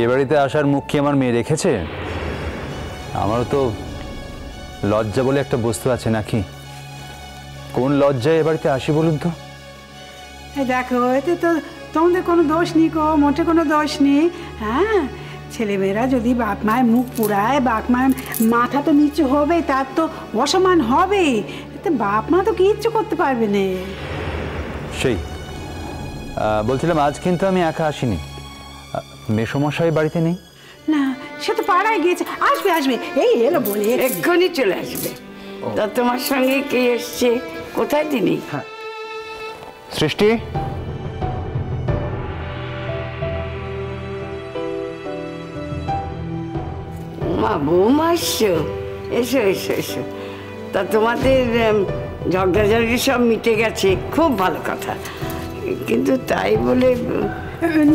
এ বাড়িতে আসার মুখ কি আমার মেয়ে রেখেছে? আমারও তো লজ্জা বলে একটা বস্তু আছে নাকি? কোন লজ্জায় এ বাড়িতে আসি বলুন তো? দেখো, এতে তো তোমাদের কোনো দোষ নেই গো, মোটে কোনো দোষ নেই। হ্যাঁ, ছেলেমেয়েরা যদি বাপ মায়ের মুখ পুরায়, বাপ মায়ের মাথা তো নিচু হবে, তার তো অসম্মান হবে। এতে বাপ মা তো কিচ্ছু করতে পারবে না। সেই বলছিলাম, আজ কিন্তু আমি একা আসিনি, মেসমশাই বাড়িতে নেই। না, সে তো পাড়ায় গিয়েছে, আসবে আসবে, এই এলো বলে এক্ষুনি চলে আসবে। তা তোমার সঙ্গে কে এসছে, কোথায় তিনি? সৃষ্টি, মা বৌমা আসছো, এসো এসো এসো। তা তোমাদের ঝগড়াঝাড়ি সব মিটে গেছে, খুব ভালো কথা। কিন্তু তাই বলে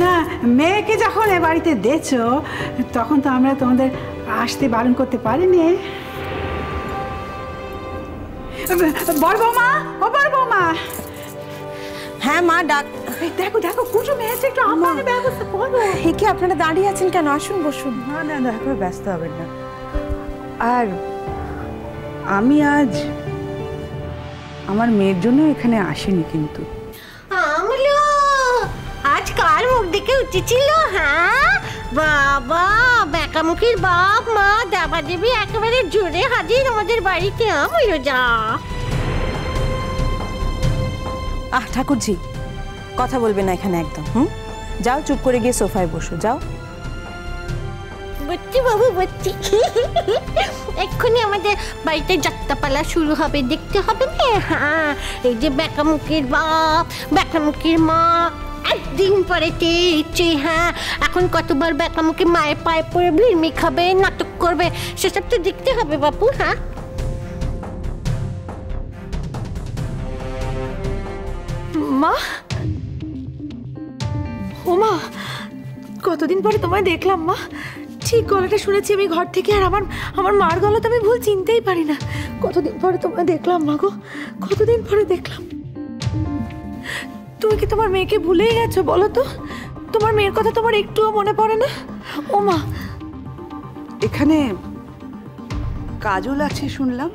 না, মেয়েকে যখন এ বাড়িতে দিয়েছো তখন তো আমরা তোমাদের আসতে বারণ করতে পারিনি। বড় বৌমা, ও বড় বৌমা। হ্যাঁ মা, ডাক। দেখো দেখো, কুটুম এসে, একটু আমার ব্যবস্থা করো। হে কি, আপনারা দাঁড়িয়ে আছেন কেন? আসুন বসুন। না না, দেখো, ব্যস্ত হবেন না। আর আমি আজ আমার মেয়ের জন্য এখানে আসিনি। কিন্তু আমলো আজ কার মুখ দেখে উঠেছিল? হ্যাঁ বাবা, বেকামুখীর বাপ মা দেবা দেবী একেবারে জোরে হাজির আমাদের বাড়িতে। আমলো যা। ঠাকুরজি, কথা বলবে না এখানে একদম। যাও, চুপ করে গিয়ে সোফায় বসো, যাও। বচ্চি বাবু, বচ্চি। এক্ষুনি আমাদের বাড়িতে যাত্রাপালা শুরু হবে, দেখতে হবে না? হ্যাঁ, এই যে বেকামুখীর বাপ, বেকামুখীর মা, একদিন পরে ইচ্ছে। হ্যাঁ, এখন কতবার বেকামুখী মায়ের পায়ে পড়ে ভিড়মি খাবে, নাটক করবে, সেসব তো দেখতে হবে বাপু। হ্যাঁ, মা, ও মা, কতদিন পরে তোমায় দেখলাম মা। ঠিক গলাটা শুনেছি আমি ঘর থেকে, আর আমার মার গলা তো আমি ভুল চিনতেই পারি না। কতদিন পরে তোমায় দেখলাম মা গো, কতদিন পরে দেখলাম। তুমি কি তোমার মেয়েকে ভুলেই গেছো বলো তো? তোমার মেয়ের কথা তোমার একটুও মনে পড়ে না? ও মা, এখানে কাজল আছে শুনলাম।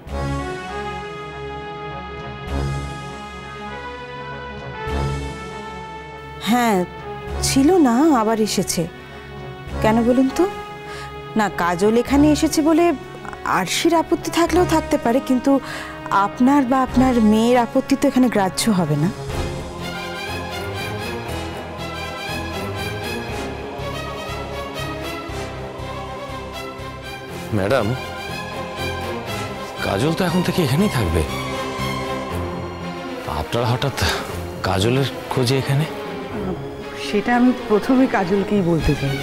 হ্যাঁ, ছিল না, আবার এসেছে। কেন বলুন তো? না, কাজল এখানে এসেছে বলে আরশির আপত্তি থাকলেও থাকতে পারে, কিন্তু আপনার বা আপনার মেয়ের আপত্তি তো এখানে গ্রাহ্য হবে না। ম্যাডাম, কাজল তো এখন থেকে এখানেই থাকবে। আপনারা হঠাৎ কাজলের খোঁজে এখানে? সেটা আমি প্রথমে কাজলকেই বলতে চাই।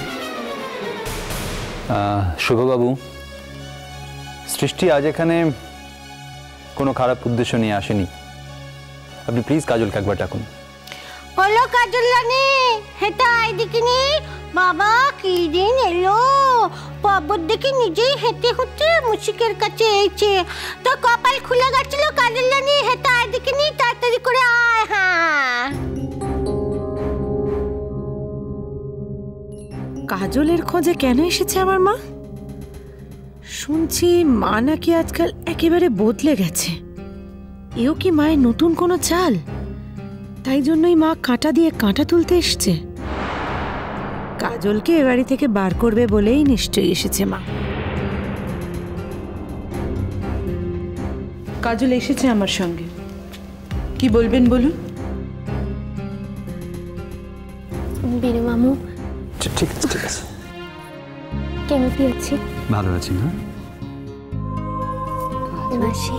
শুভবাবু, সৃষ্টি আজ এখানে কোনো খারাপ উদ্দেশ্য নিয়ে আসেনি। আপনি প্লিজ কাজলকে একবার ডাকুন। হলো কাজল রানী, হেটা এদিকে নি। বাবা, কি দিন এলো! পর্বত দেখে নিজেই হেঁটে হেঁটে মুশিকের কাছে এসেছে। তো কপাল খুলে গেছিল কাজল রানী, হেটা এদিকে নি, তাড়াতাড়ি করে আয়। হ্যাঁ, কাজলের খোঁজে কেন এসেছে আমার মা? শুনছি মা নাকি আজকাল একেবারে বদলে গেছে। এও কি মায়ের নতুন কোনো চাল? তাই জন্যই মা কাঁটা দিয়ে কাঁটা তুলতে এসছে। কাজলকে এ বাড়ি থেকে বার করবে বলেই নিশ্চয়ই এসেছে মা। কাজল এসেছে আমার সঙ্গে, কি বলবেন বলুন। বীরু মামু, ঠিক আছে, ঠিক আছে। কেমন আছি? ভালো আছি। না মাসি,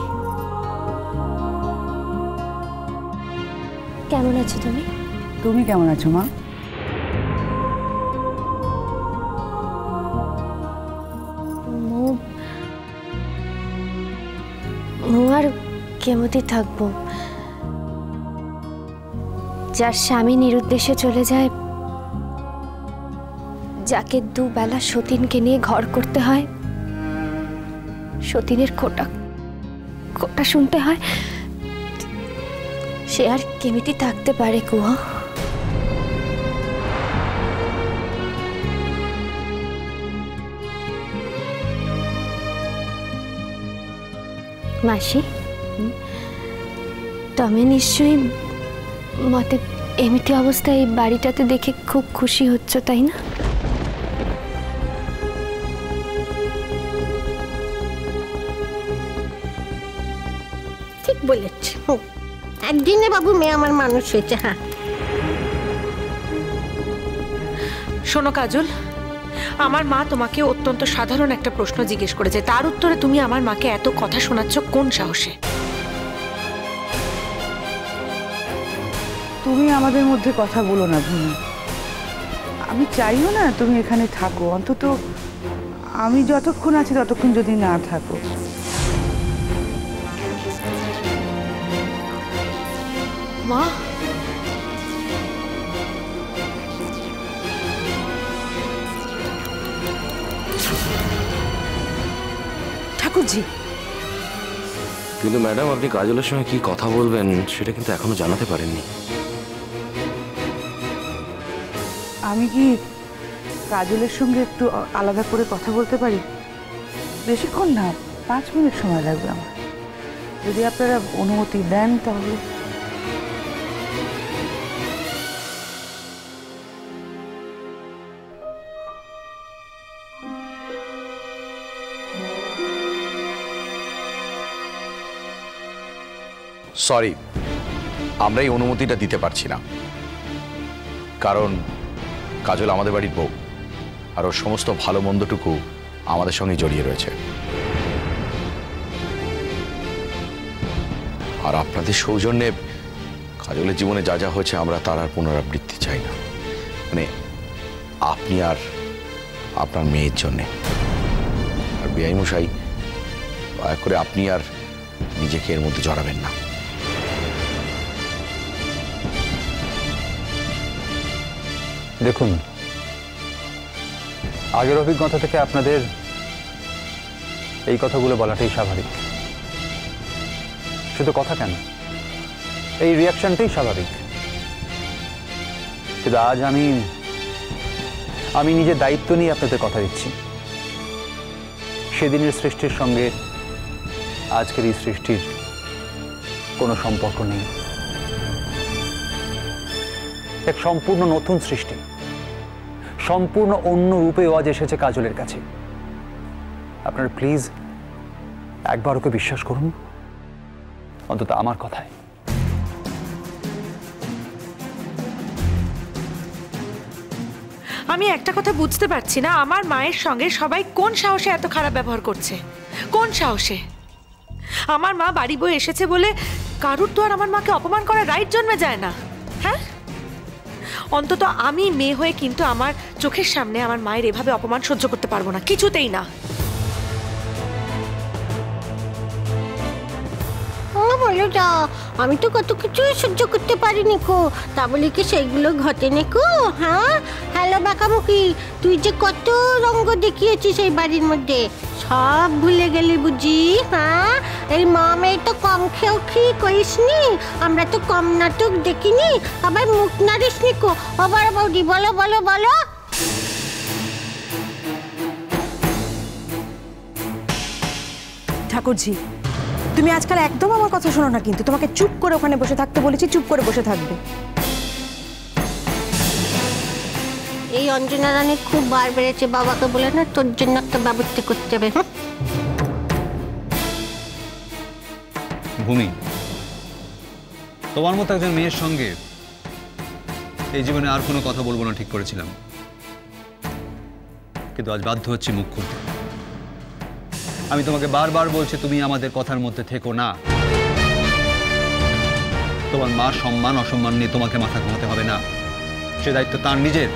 কেমন আছো তুমি? তুমি কেমন আছো মা? আর কেমতি থাকবো? যার স্বামী নিরুদ্দেশে চলে যায়, যাকে দুবেলা সতীনকে নিয়ে ঘর করতে হয়, সতীনের খোটা খোটা শুনতে হয়, সে আর কেমিতি থাকতে পারে কুয়া? মাসি তুমি নিশ্চয়ই মতে এমনি অবস্থায় এই বাড়িটাতে দেখে খুব খুশি হচ্ছ, তাই না? ঠিক বলেছ। একদিনে বাবু মেয়ে আমার মানুষ হয়েছে। হ্যাঁ শোনো কাজল, আমার মা তোমাকে অত্যন্ত সাধারণ একটা প্রশ্ন জিজ্ঞেস করেছে, তার উত্তরে তুমি আমার মাকে এত কথা শোনাচ্ছ কোন সাহসে? তুমি আমাদের মধ্যে কথা বলো না ভূমি। আমি চাইও না তুমি এখানে থাকো, অন্তত আমি যতক্ষণ আছি ততক্ষণ যদি না থাকো। মা, ঠাকুরজি, কিন্তু ম্যাডাম আপনি কাজলের সঙ্গে কি কথা বলবেন সেটা কিন্তু এখনো জানাতে পারেননি। আমি কি কাজলের সঙ্গে একটু আলাদা করে কথা বলতে পারি? বেশিক্ষণ না, 5 মিনিট সময় লাগবে আমার। যদি আপনারা অনুমতি দেন তাহলে। সরি, আমরা এই অনুমতিটা দিতে পারছি না, কারণ কাজল আমাদের বাড়ির বউ, আর ওর সমস্ত ভালো মন্দটুকু আমাদের সঙ্গে জড়িয়ে রয়েছে। আর আপনাদের সৌজন্যে কাজলের জীবনে যা যা হয়েছে আমরা তার আর পুনরাবৃত্তি চাই না, মানে আপনি আর আপনার মেয়ের জন্যে। আর বেআই মশাই, দয়া করে আপনি আর নিজেকে এর মধ্যে জড়াবেন না। দেখুন, আগের অভিজ্ঞতা থেকে আপনাদের এই কথাগুলো বলাটাই স্বাভাবিক। শুধু কথা কেন, এই রিয়াকশনটাই স্বাভাবিক। কিন্তু আজ আমি নিজের দায়িত্ব নিয়ে আপনাদের কথা দিচ্ছি। সেদিনের সৃষ্টির সঙ্গে আজকের এই সৃষ্টির কোনো সম্পর্ক নেই। এক সম্পূর্ণ নতুন সৃষ্টি, সম্পূর্ণ অন্য রূপে আজ এসেছে কাজলের কাছে। আপনারা প্লিজ একবার ওকে বিশ্বাস করুন, অন্তত আমার কথায়। আমি একটা কথা বুঝতে পারছি না, আমার মায়ের সঙ্গে সবাই কোন সাহসে এত খারাপ ব্যবহার করছে? কোন সাহসে? আমার মা বাড়ি বয়ে এসেছে বলে কারুর তো আর আমার মাকে অপমান করার রাইট জন্মে যায় না। হ্যাঁ, অন্তত আমি মেয়ে হয়ে কিন্তু আমার চোখের সামনে আমার মায়ের এভাবে অপমান সহ্য করতে পারবো না, কিছুতেই না। বলো যা, আমি তো কত কিছু সহ্য করতে পারিনি কো, তা বলে কি সেইগুলো ঘটেনি কো? হ্যাঁ, হ্যালো বাঁকামুখি, তুই যে কত রঙ্গ দেখিয়েছিস এই বাড়ির মধ্যে, সব ভুলে গেলি বুঝি? হ্যাঁ, এই মা মেয়ে তো কম খেয়েও কি করিসনি, আমরা তো কম নাটক দেখিনি, আবার মুখ নাড়িসনি কো। আবার বৌদি বলো বলো বলো। ঠাকুরজি, তুমি আজকাল একদম আমার কথা শোনো না, কিন্তু তোমাকে চুপ করে ওখানে বসে থাকতে বলেছি, চুপ করে বসে থাকবে। এই অঞ্জনা রানীর খুব বার বেড়েছে, বাবাকে বলে না তোর জন্য একটা ব্যবস্থা করতে হবে। ভূমি, তোমার মতো একজন মেয়ের সঙ্গে এই জীবনে আর কোনো কথা বলবো না ঠিক করেছিলাম, কিন্তু আজ বাধ্য হচ্ছি মুখ খুলতে। আমি তোমাকে বারবার বলছি তুমি আমাদের কথার মধ্যে থেকো না। তোমার মার সম্মান অসম্মান নিয়ে তোমাকে মাথা ঘামাতে হবে না, সে দায়িত্ব তার নিজের।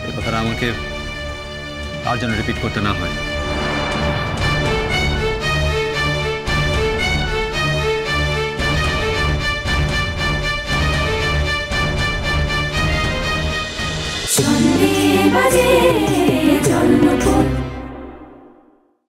এই কথাটা আমাকে আর যেন রিপিট করতে না হয়। জন্মপথ।